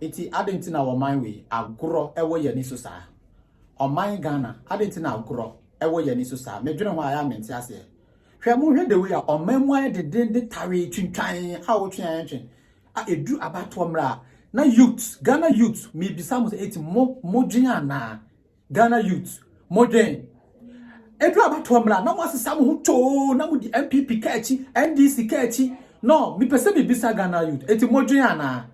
Iti adenti na waman we agro ewo ye ni so sa. Oman Ghana adenti na agro ewo ye ni so sa. Medwene ho aya menti ase. Hwe mo hwe de we a oman mu aye de tare twintwan a wo twen a edu abato mra na youth Ghana youth me bisa mo eti mo dwen ana Ghana youth mo dwen edu abato mra na mo asesa mo ho to na mo di NPP kachi NDC kachi no me pese me bisa Ghana youth eti mo dwen ana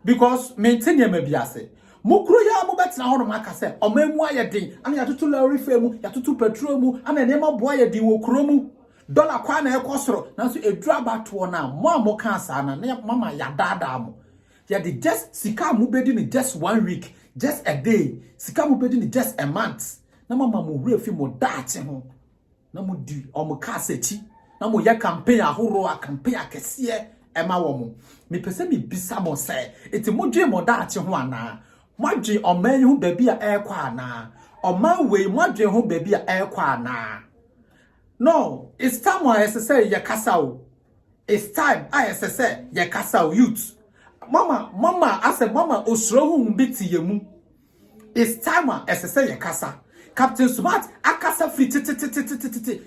because maintain ye mabiase mukro ya mo betina ho no maka se omamu aye den ana ya tutu lorry femu ya tutu petrol mu ana ne ma boa ye din wo kro mu dollar kwa na ekosoro nanso edu abato na mo kan sa na mama ya dada mo ya the just sika mu bedi ni just 1 week just a day sika mu bedi ni just a month na mama mo refi mo dache ho na mo di o mo ka sechi na mo ya campaign ahoro a campaign akese ema wo mo me pese me bisa mo say eti mo dwe mo dache ho ana mo dwe o man hu baby a ekwa ana o man we mo dwe ho baby a ekwa ana. No, it's time I say ye kasao. It's time I say ye kasao youth. Mama, I said mama osro hu mbiti yemu. It's time I say ye kasa. Captain Smart akasa free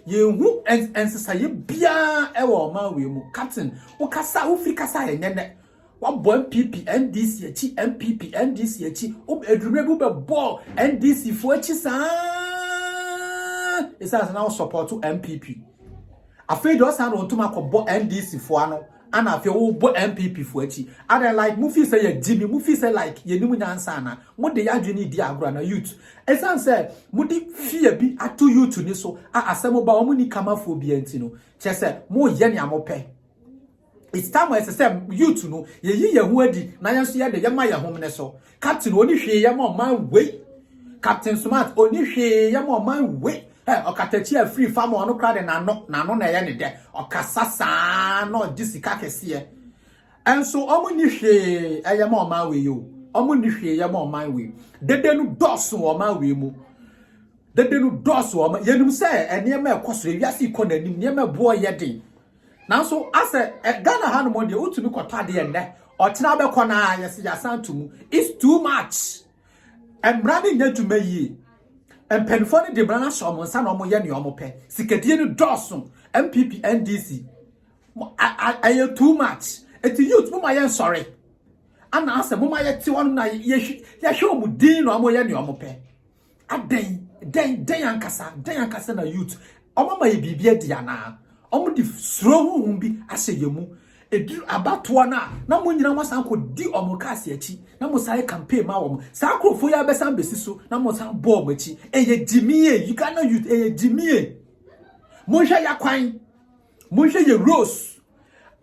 ye hu and say ye bia e wo ma we mu. Captain, wo kasa wo free kasa ye nyene. Wa bo NPP NDC echi NPP NDC echi o edrumebu be bo NDC fo echi sa. It says now support to MPP. Afraid us and on to my NDC for ano, and I feel bo MPP for echi. And I like movie say Jimmy, movie say like ye new ansana. What the yajuni diagrana youth. As I said, Mudi fear be at to you to niso. I assemble ba omuni kama for bientino. Chese mo yeni amope. It's time I say you to know ye wadi na yansu ya de yama ya home neso. Captain only hwe yama man way. Captain Smart only hwe yama man way. Okatachi a free farm on no crowd and no na ye ne de okasasa no disika kese and so omuni hwe eyama man we yo omuni hwe yama man we dedenu doso o man we mu dedenu doso o yenum say enema ekosoro wiase ikonanim nema bo ye den now so ase Ghana ha no mo de utumi kota de enne otena be kona yesi yasantumu it's too much emrani nyaduma yi and penfoni de brana shomo nsa na omo ye ne omo pe sikadie no doso MPP NDC I too much et youth mo maye sorry ana ase mo maye ti won na ye hwe omo din no omo ye ne omo pe aden ankasa na youth omo maye bibia dia na omo di sro hu bi ase yemu edu abato na mo nyina wasan ko di omo kase achi na mo sai campaign ma wo sa krofo ya besan besi so na mo san bo omo achi eye dimie you cannot youth eye dimie mo hwe ya kwan mo hwe ye rose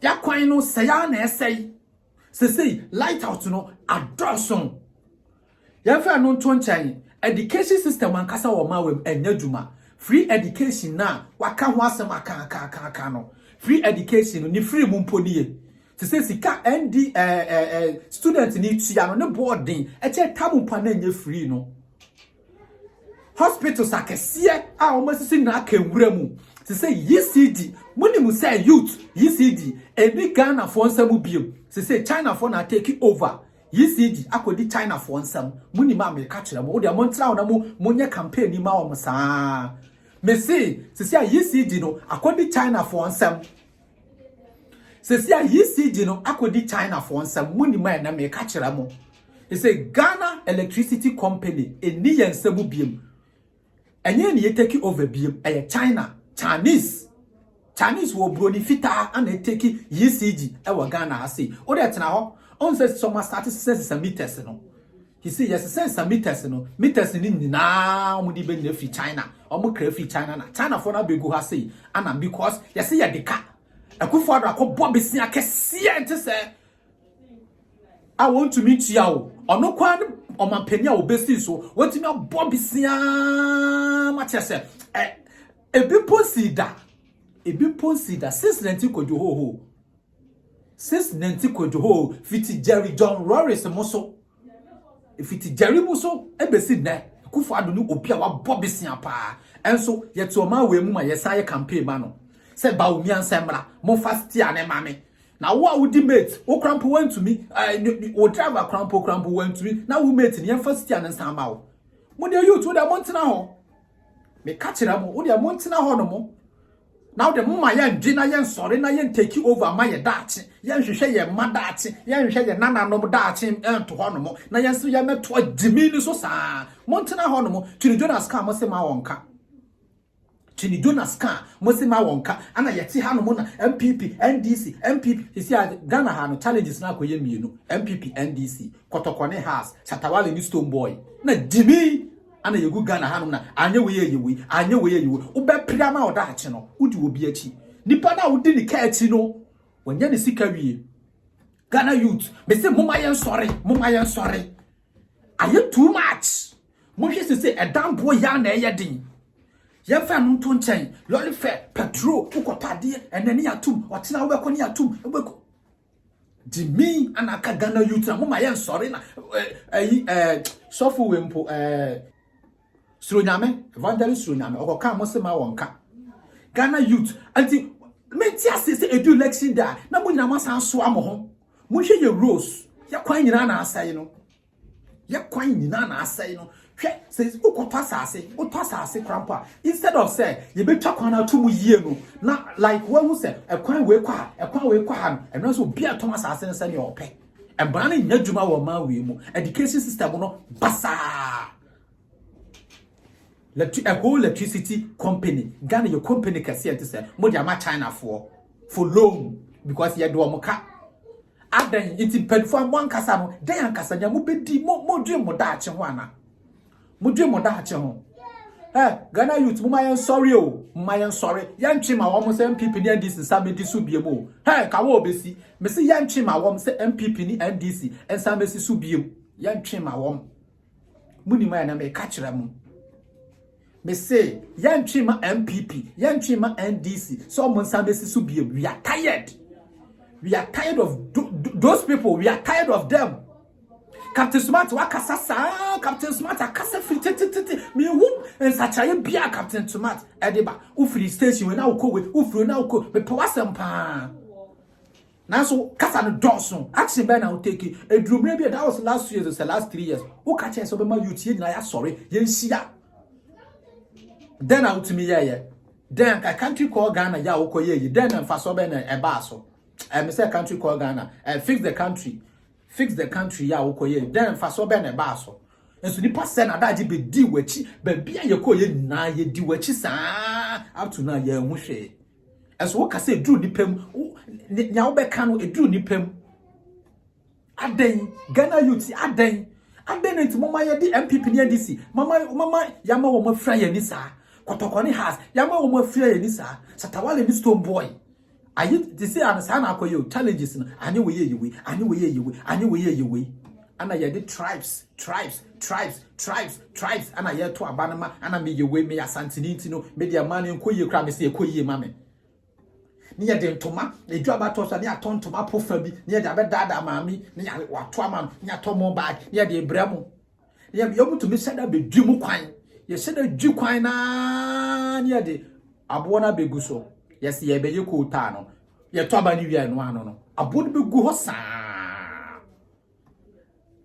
ya kwan no se ya na esei se light out no adorson ya fa no nto nchan education system ankasa wo ma wem enyaduma free education na waka ho asem aka no free education ni free mumponiye to say sika ND student ni tua no ne boarding e che tamu pa na nye free no hospitals akese a o masisi na aka nwura mu to say ECD muni mu say youth ECD ebi Ghana for nsam biem to say China for na take over ECD akodi China for nsam muni ma America kire mo de mo ntra na mo nye campaign ni ma o mo saa me say ECD no akodi China for nsam ECD no akodi China for nsam muni ma na me ka kire mo he say Ghana Electricity Company eni yensam biem enye ni take over biem China Chinese wo broni fita and take ECD e wa Ghana ase o de tena ho on say some start sense meters no he say yes sense meters no meters ni nyina omudi be na fi China omo kra fi China na China for na begu ha say ana because yes ya de ka akufo ado akobo besi akese ente say I want to meet you ono kwa omampani a obesi so want me abo besi ma chese ebi ponsida 690 kojo ho 690 kojo ho fiti Jerry John Roris moso fiti Jerry muso ebesi na akufo ado ni obi a wa bobesi apa enso yeto ma we mu ma yesaye campaign ma no se ba omi ansemra mo fast ya ne mame Now what would the mate? O cramp went to me. O drive a cramp went to me. Now we mate in your first year and somehow. When you to the mountain now? Me catch it up. What the mountain now? Now the mama yan Gina yan sorry na yan take you over my dachi. Yan share your madachi. Yan share your nana no dachi to honomo. Na yan so yan met to dimini so sa. Montana honomo. Chini Jonas ka mo se ma wonka. Chini Jonas ka mo se ma wonka. Ana yeti hanomo na NPP NDC MPP. You see Ghana ha no challenges na koye mienu. MPP NDC. Kotokwane house. Shatta Wale ni StoneBwoy. Na dimi. Ana yegu Ghana hanum na anye weye ube priama oda achi no udi obi achi nipa na udi ni ka achi no wanya ne sika wie Ghana youth me say mama yen sorry aye too much mo hwe se edambo ya na eye din ye fa no to nchen lolly fair petrol ukotade enani atum otena wo bekoni atum ebeko dimi anaka Ghana youth na mama yen sorry na sofu wempo Seniorman, evangelist Seniorman, or come Mosema wonka. Ghana youth, anti Metia says a do election there. Now we must answer home. Mushe your rose. Ya quine in an answer, you know. Ya quine in an answer, you know. Says, O Passase, Crampa. Instead of say, you be talk on our 2 years, not like one who said, a quine way quahan, and also be a Thomas Assen and your pay. And banning Nejuma or Mawi, education system, no, bassa. A whole electricity company, Ghana your company can see to say, Modiama China for loan because you do a mocha. Aden it paid for one casano, Dayan Casania, Mubedi, Modrim Modachi Wana. Modrim Modachi. Ghana youth, Mumayan sorry, Yan Chima almost MPP NDC, Sammy Subiemo. Hey, Kawobesi, Messi Yan Chima almost MPP NDC, and Sammy Subiemo. Yan Chima wom. Muniman and may catch them. Me say, yan chima MPP, yan chima NDC, someone sabesi subi. We are tired. We are tired of those people. We are tired of them. Captain Smart wakasasa, Captain Smart akasa fitete. Me who and such a bia Captain Smart. Ediba, ufri station we now go with ufri now go. Me powasem pa. Now so kasa no dawson. Action ben now take it. A drum maybe that was last year, the last 3 years. Who catch us over my youth? Na sorry, yen sia. Then out to me, then a country called Ghana, ya okoye, then and fasoben a basso. I say country called Ghana, and fix the country, ya okoye, then fasoben a basso. And so the person a daji be di wechi, but be a yokoye na ye di wechi sa up to now ye mushe. As what I say, drew nipem, Yaube cano, a drew nipem. Aden, Ghana youth, Aden. Into Mama di MPP NDC. Mama Yama woman fry nisa. Kotokwane has Yama woman fry nisa. Shatta Wale ni StoneBwoy. Are you to say understand how you challenges and you way. And I did tribes. And I hear to Abanama and I made you way me a Santinino, media money and koye crab say koye mammy. Near the Toma, a job at us, and near Tom Toma Pofferby, near the Dada Mammy, near what Twaman, near Tomo bag, near the Bremo. You be able to miss that be Jumu Quine. You said a Juquina near the Abuana Beguso. Yes, ye be you cool tano. Ye Tobani and one. A would be Guhosa.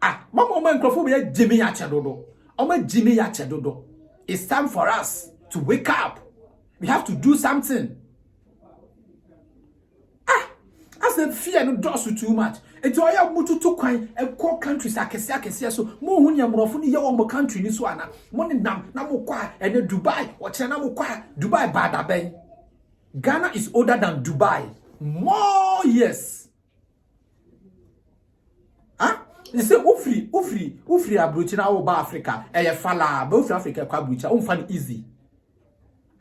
Ah, Mamma Mancrophobia Jimmy Achadodo. Oh, my Jimmy Achadodo. It's time for us to wake up. We have to do something. As the fear no does too much. It's all your mutu to coin and core countries akesi so mo hunya mrofo ni ye wo country ni so ana mo ne nam na mo kwa and Dubai or China mo kwa Dubai bada ben. Ghana is older than Dubai. More yes. Ah? You say ufri abrochi na wo ba Africa. E fala ba ufri Africa kwa abrochi o mfa easy.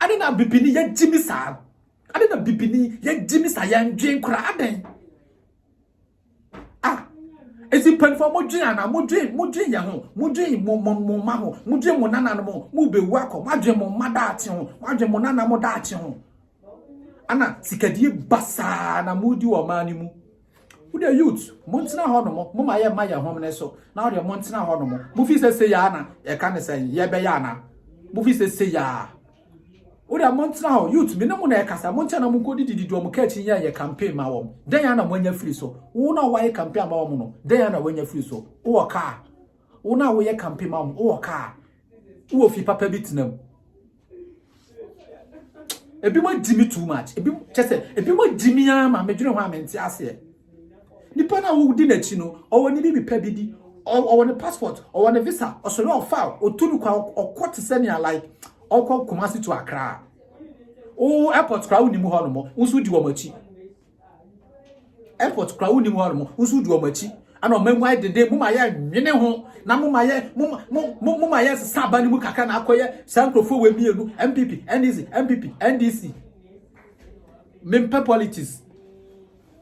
Ade na bibini ye Jimmy Sar. I didn't bibini ye Jimmy Sayan Jane Craden. Ah, is it pen for Mojana, Mojin Yaho, Mojin Momaho, Mojin Monanamo, Mube Wako, Majemo Madation, Majemo Nana Modation. Anna, Sikadi Bassa, Namudi or Manimu. Who the youths? Montina Honomo, Mumaya Maya Homeneso, now the Montina Honomo. Movies say Yana, a can say Yabayana. Movies say ya. Odi amontra ho youth me no na ekasa moncha na munko didi do mo kachi nya ye campaign ma wom den ya na wanya free so wo na wa ye campaign ma wom no den ya na wanya free so wo ka wo na wo ye campaign ma wom wo ka wo fi papa bitinam ebi mo dimi too much ebi chese ebi mo dimi ama medwene ho amenti ase nipa na wo di na chi no owo ni bi pa bidi owo ne passport owo ne visa osoro o file o tunu kwa okwote senia like Oko Kumasi to Accra. Oh, airport crowd ni mu ho no mo. Unsu di wo machi. Airport crowd ni mu ho no mo. Unsu di wo machi. Ana memu ai dede mu ma ye nwene ho. Na mu ma ye mu ma ye saba ni mu kaka na akoye sankrofo we mienu NPP NDC. Mempe politics.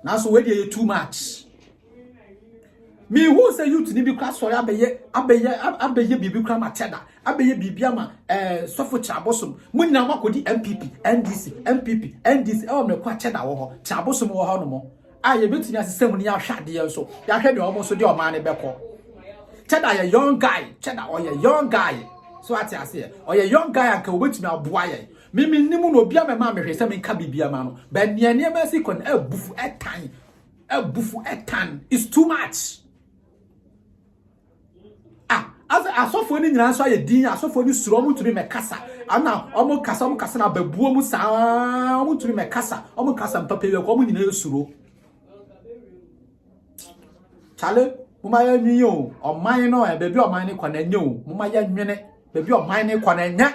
Na so we dey too much. Me who say youth ni bi class for abeye bibi kra ma cheda abeye bibia ma sofo chabosom munna makodi NPP NDC me kwa cheda wo ho chabosom wo ho no mo aye betuni asesem ni ya hwade ye so ya hwe de omo so de o ma ne beko cheda ye young guy cheda o ye young guy so ati ase o ye young guy anka obetumi aboa ye mimi nimu no bia me ma me hwe se me nka bibia ma no ba niane ma si kon ebufu etan is too much. Asofo ni nyina so aye din asofo ni suro mu tumi mekasa ana omo kasa na babuo mu saa omo tumi mekasa omo kasa mpapa ye ko omo nyina suro chale mu ma ya nwi o oman no e bebi oman ni kwa na nya o mu ma ya nwene bebi oman ni kwa na nya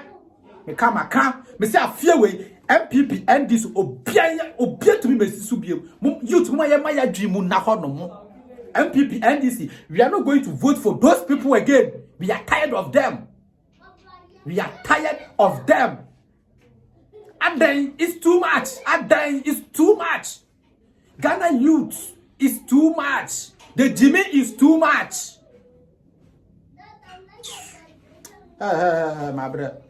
me ka maka me se afie we NPP NDC obia tumi mesisu biem youth mu ma ya dwi mu na ho no mo NPP NDC, we are not going to vote for those people again. We are tired of them. And then it's too much. Ghana youth is too much. The Jimmy is too much. My brother.